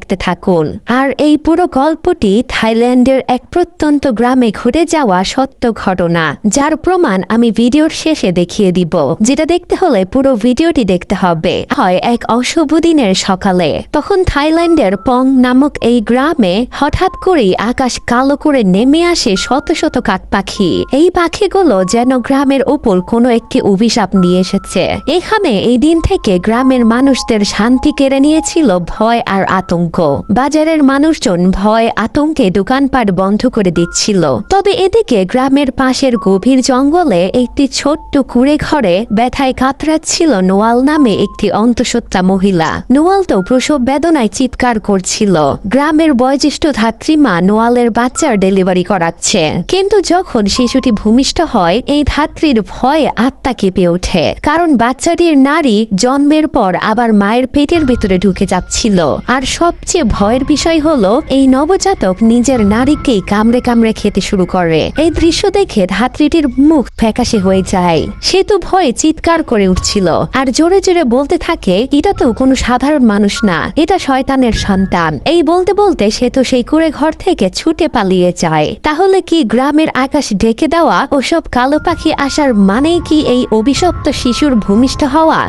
দেখতে থাকুন। আর এই পুরো গল্পটি থাইল্যান্ডের এক প্রত্যন্ত গ্রামে ঘটে যাওয়া সত্য ঘটনা, যার প্রমাণ আমি ভিডিওর শেষে দেখিয়ে দিব। যেটা দেখতে হলে পুরো ভিডিওটি দেখতে হবে। হয় এক অশুভ দিনের সকালে, তখন থাইল্যান্ডের পং নামক এই গ্রামে হঠাৎ করেই আকাশ কালো করে নেমে আসে শত শত কাক পাখি। এই পাখিগুলো যেন গ্রামের উপর কোনো একটি অভিশাপ নিয়ে এসেছে। এখানে এই দিন থেকে গ্রামের মানুষদের শান্তি কেড়ে নিয়েছিল ভয় আর আতঙ্ক। বাজারের মানুষজন ভয় আতঙ্কে দোকানপাট বন্ধ করে দিচ্ছিল। তবে এদিকে গ্রামের পাশের গভীর জঙ্গলে একটি ছোট্ট কুঁড়ে ঘরে ব্যথায় কাতরাচ্ছিল নোয়াল নামে একটি অন্তঃসত্ত্বা মহিলা। নোয়াল তো প্রসব বেদনায় চিৎকার করছিল। গ্রামের বয়োজ্যেষ্ঠ ধাত্রীমা নোয়ালের বাচ্চার ডেলিভারি করাচ্ছে, কিন্তু যখন শিশুটি ভূমিষ্ঠ হয় এই ধাত্রীর ভয়ে আত্মা কেঁপে ওঠে, কারণ বাচ্চাটির নারী জন্মের পর আবার মায়ের পেটের ভিতরে ঢুকে যাচ্ছিল। আর সবচেয়ে ভয়ের বিষয় হলো এই নবজাতক নিজের নারীকেই কামড়ে কামড়ে খেতে শুরু করে। এই দৃশ্য দেখে ধাত্রীটির মুখ ফ্যাকাশে হয়ে যায়। সে তো ভয়ে চিৎকার করে উঠছিল আর জোরে জোরে বলতে থাকে, এটা তো কোনো সাধারণ মানুষ না, এটা শয়তানের সন্তান। এই বলতে বলতে সে তো সেই কুঁড়ে ঘর থেকে ছুটে পালিয়ে যায়। তাহলে কি গ্রামের আকাশ ঢেকে দেওয়া ওসব কালো পাখি আসার মানেই কি এই অভিশপ্ত শিশুর ভূমিষ্ঠ হওয়া?